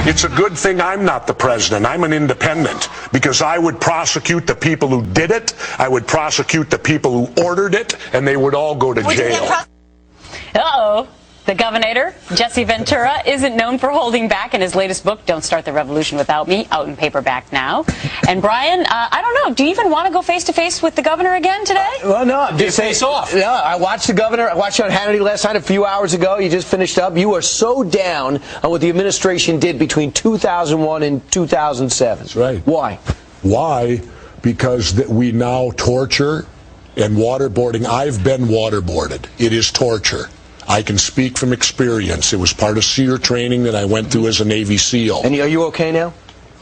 It's a good thing I'm not the president. I'm an independent, because I would prosecute the people who did it, I would prosecute the people who ordered it, and they would all go to jail. Uh-oh. The governor, Jesse Ventura, isn't known for holding back in his latest book, Don't Start the Revolution Without Me, out in paperback now. And Brian, I don't know, do you even want to go face-to-face with the governor again today? Well, no, I'm just face off. Yeah, I watched the governor. I watched you on Hannity last night a few hours ago. You just finished up. You are so down on what the administration did between 2001 and 2007. That's right. Why? Why? Because we now torture and waterboarding. I've been waterboarded. It is torture. I can speak from experience. It was part of SEER training that I went through as a Navy SEAL. And are you okay now?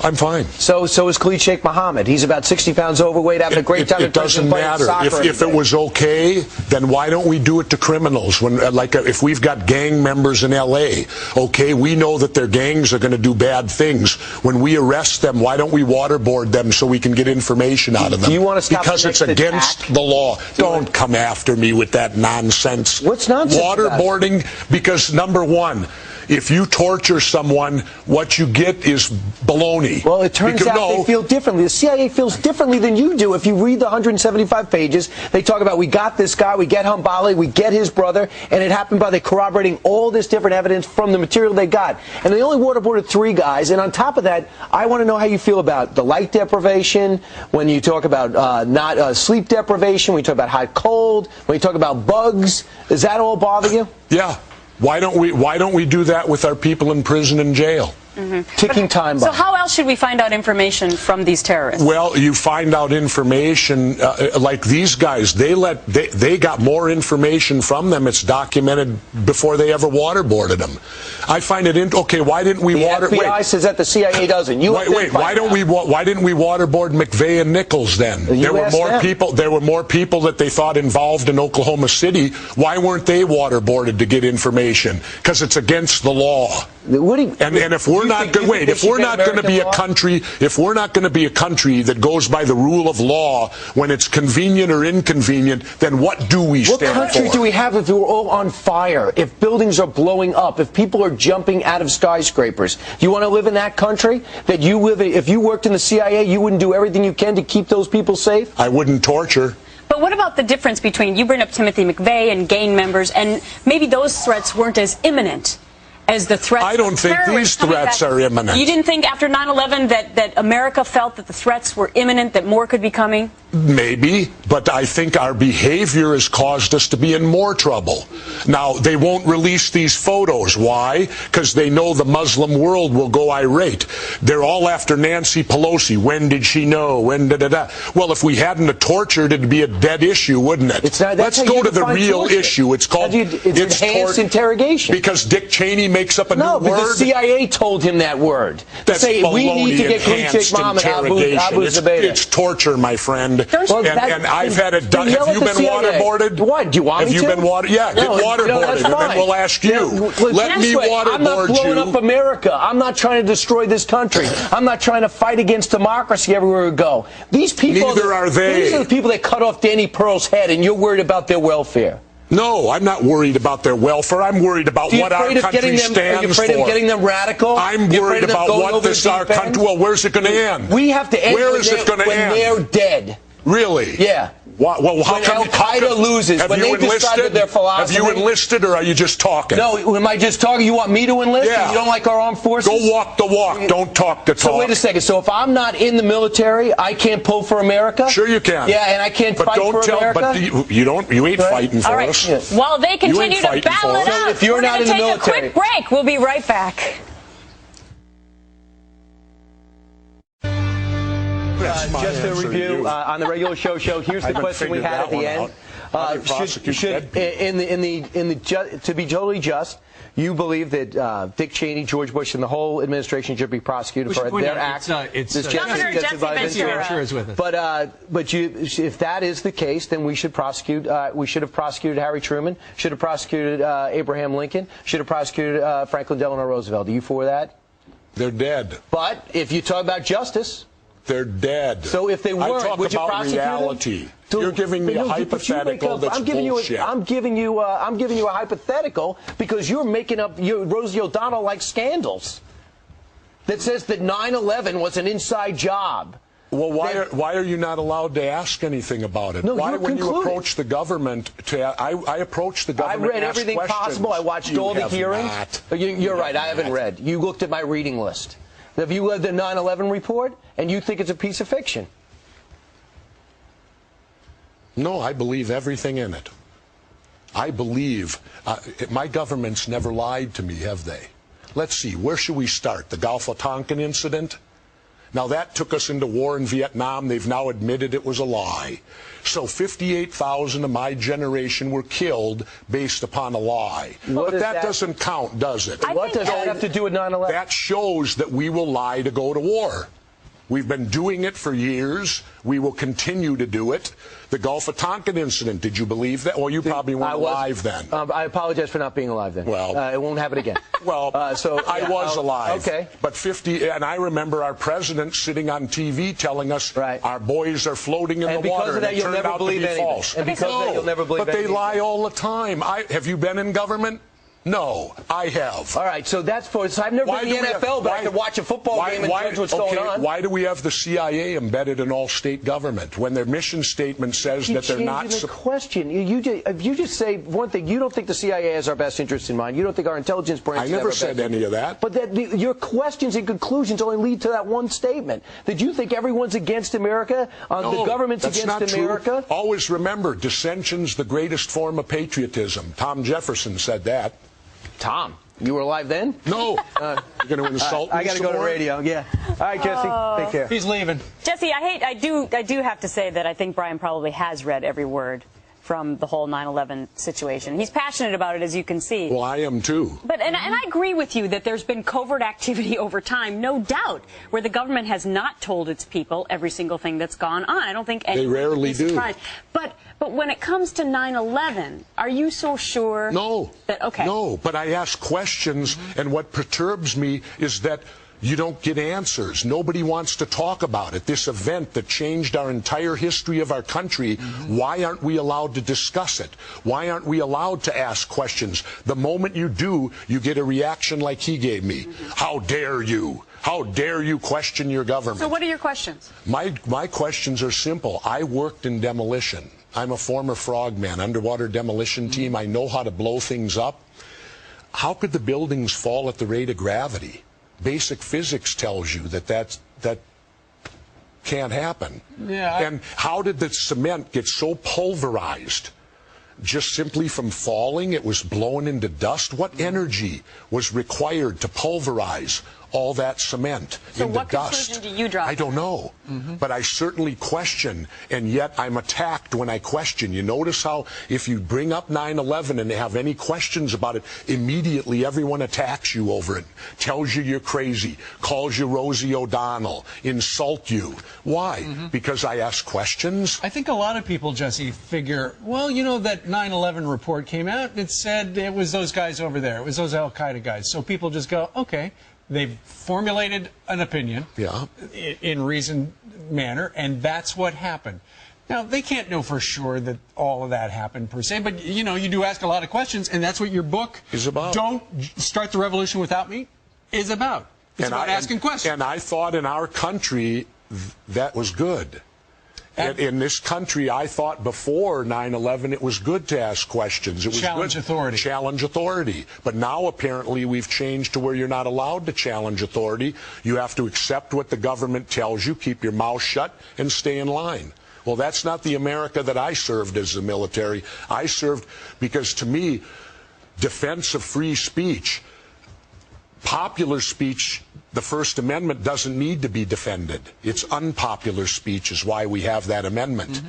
I'm fine. So is Khalid Sheikh Mohammed. He's about 60 pounds overweight, having a great time. It doesn't matter. If it was okay, then why don't we do it to criminals? When, if we've got gang members in L.A., okay, we know that their gangs are going to do bad things. When we arrest them, why don't we waterboard them so we can get information out of them? Do you want to stop because it's against the law. Don't come after me with that nonsense. What's nonsense? Waterboarding, because number one, if you torture someone, what you get is baloney. Well, it turns out they feel differently. The CIA feels differently than you do. If you read the 175 pages, they talk about, we got this guy, we get Hambali, we get his brother, and it happened by corroborating all this different evidence from the material they got. And they only waterboarded 3 guys. And on top of that, I want to know how you feel about the light deprivation, when you talk about sleep deprivation, when you talk about hot cold, when you talk about bugs. Does that all bother you? Yeah. Why don't we do that with our people in prison and jail? Ticking time bomb. So how else should we find out information from these terrorists? Well, you find out information like these guys. They got more information from them. It's documented before they ever waterboarded them. I find it okay. Why didn't we The FBI says that the CIA doesn't. Wait. Why didn't we waterboard McVeigh and Nichols then? There were more people. There were more people that they thought involved in Oklahoma City. Why weren't they waterboarded to get information? Because it's against the law. And if we're not going to be a country, if we're not going to be a country that goes by the rule of law when it's convenient or inconvenient, then what do we stand for? What country do we have if we're all on fire, if buildings are blowing up, if people are jumping out of skyscrapers? Do you want to live in that country? That you live in, if you worked in the CIA, you wouldn't do everything you can to keep those people safe? I wouldn't torture. But what about the difference between, you bring up Timothy McVeigh and gang members, and maybe those threats weren't as imminent as the threats? I don't think these threats are imminent. You didn't think after 9/11 that America felt that the threats were imminent, that more could be coming? Maybe, but I think our behavior has caused us to be in more trouble. Now, they won't release these photos. Why? Because they know the Muslim world will go irate. They're all after Nancy Pelosi. When did she know? When da-da-da? Well, if we hadn't tortured, it'd be a dead issue, wouldn't it? Let's go to the real issue. It's called it's enhanced interrogation. Because Dick Cheney makes up a new word. No, the CIA told him that word. That's say we need to get Khalid Sheikh Mohammed Abu Zubaydah. It's torture, my friend. And I've had it done. Have you been waterboarded? What? Do you want me to? Have you been Yeah, get waterboarded, and then we'll ask you. Let me waterboard you. I'm not blowing up America. I'm not trying to destroy this country. I'm not trying to fight against democracy everywhere we go. These people. Neither are they. These are the people that cut off Danny Pearl's head, and you're worried about their welfare. No, I'm not worried about their welfare. I'm worried about what our country stands for. Are you afraid of getting them radical? I'm worried about what this our country. Well, where's it going to end? We have to end Where is it going to end? When they're dead. Really? Yeah. Well, how when come Al-Qaeda loses, when they decided their philosophy. Have you enlisted, or are you just talking? No, am I just talking? You want me to enlist? Yeah. You don't like our armed forces? Go walk the walk. Don't talk the talk. So wait a second. So if I'm not in the military, I can't pull for America? Sure you can. Yeah, and I can't fight for America? But you ain't fighting for us. Yeah. While they continue to battle it out, if you're not in the military. Take a quick break. We'll be right back. Just a review on the regular show. Here's the question we had at the end. To be totally just, you believe that Dick Cheney, George Bush, and the whole administration should be prosecuted for their acts? Governor Jesse Ventura is with us. But if that is the case, then we should prosecute. We should have prosecuted Harry Truman. Should have prosecuted Abraham Lincoln. Should have prosecuted Franklin Delano Roosevelt. Are you for that? They're dead. But if you talk about justice. They're dead. So if they weren't, would you prosecute reality. them? You're giving me a hypothetical that's bullshit. I'm giving you a hypothetical because you're making up. Rosie O'Donnell likes scandals. that says that 9/11 was an inside job. Well, why are you not allowed to ask anything about it? No, why, when you concluded. approach the government, I approach the government. I read everything possible. I watched all the hearings. You're right. I haven't read. You looked at my reading list. Have you read the 9/11 report, and you think it's a piece of fiction? No, I believe everything in it. I believe my government's never lied to me, have they? Let's see. Where should we start? The Gulf of Tonkin incident? Now, that took us into war in Vietnam. They've now admitted it was a lie. So 58,000 of my generation were killed based upon a lie. But that doesn't count, does it? What does that have to do with 9/11? That shows that we will lie to go to war. We've been doing it for years. We will continue to do it. The Gulf of Tonkin incident, did you believe that? Well, you probably weren't alive then. I apologize for not being alive then. Well, it won't happen again. Well, I was alive. Okay. But and I remember our president sitting on TV telling us our boys are floating in the water. And because of that, you'll never believe anything. And because of that, you'll never believe anything. But they lie all the time. Have you been in government? No, I have. All right, so that's for. So I've never been in the NFL, but I could watch a football game and judge what's going on. Why do we have the CIA embedded in all state government when their mission statement says that they're not? The question. If you just say one thing, you don't think the CIA has our best interest in mind. You don't think our intelligence branch. I never said any of that. But your questions and conclusions only lead to that one statement. That you think everyone's against America, the government's against America. True. Always remember, dissension's the greatest form of patriotism. Tom Jefferson said that. Tom, you were alive then? No. You're going to insult me. I got to go to radio. Yeah. All right, Jesse. Take care. He's leaving. Jesse, I do have to say that I think Brian probably has read every word from the whole 9/11 situation. He's passionate about it, as you can see. Well, I am too. But and I agree with you that there's been covert activity over time, no doubt, where the government has not told its people every single thing that's gone on. I don't think anyone they rarely would be surprised. do. But when it comes to 9/11, are you so sure? No. Okay. No, but I ask questions, and what perturbs me is that you don't get answers. Nobody wants to talk about it. This event that changed our entire history of our country, why aren't we allowed to discuss it? Why aren't we allowed to ask questions? The moment you do, you get a reaction like he gave me. How dare you? How dare you question your government? So what are your questions? My questions are simple. I worked in demolition. I'm a former frogman, underwater demolition team. I know how to blow things up. How could the buildings fall at the rate of gravity? Basic physics tells you that can't happen. Yeah. And how did the cement get so pulverized? Just simply from falling, it was blown into dust. What energy was required to pulverize all that cement so into what dust? Conclusion do you draw? I don't know. But I certainly question, and yet I'm attacked when I question. You notice how if you bring up 9/11 and they have any questions about it, immediately everyone attacks you over it, tells you you're crazy, calls you Rosie O'Donnell, insult you. Why? Because I ask questions? I think a lot of people, Jesse, figure, well, you know, that 9/11 report came out, it said it was those guys over there, it was those Al-Qaeda guys. So people just go, okay. They've formulated an opinion in reasoned manner, and that's what happened. Now, they can't know for sure that all of that happened per se, but, you know, you do ask a lot of questions, and that's what your book is about. Don't Start the Revolution Without Me is about. It's about asking questions. And I thought in our country that was good. In this country, I thought before 9/11 it was good to ask questions. It was challenge good. Authority. Challenge authority. But now apparently we've changed to where you're not allowed to challenge authority. You have to accept what the government tells you, keep your mouth shut, and stay in line. Well, that's not the America that I served as the military. I served because, to me, defense of free speech, popular speech, the First Amendment doesn't need to be defended. It's unpopular speech is why we have that amendment.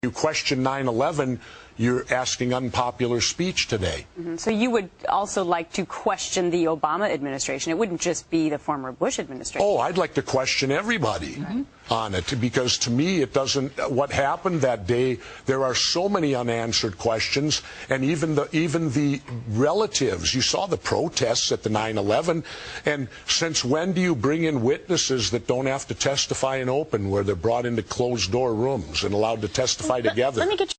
You question 9/11, you're asking unpopular speech today. So you would also like to question the Obama administration. It wouldn't just be the former Bush administration. Oh, I'd like to question everybody on it, because to me it doesn't, what happened that day, there are so many unanswered questions, and even the relatives, you saw the protests at the 9/11, and since when do you bring in witnesses that don't have to testify in open, where they're brought into closed door rooms and allowed to testify together? Let me get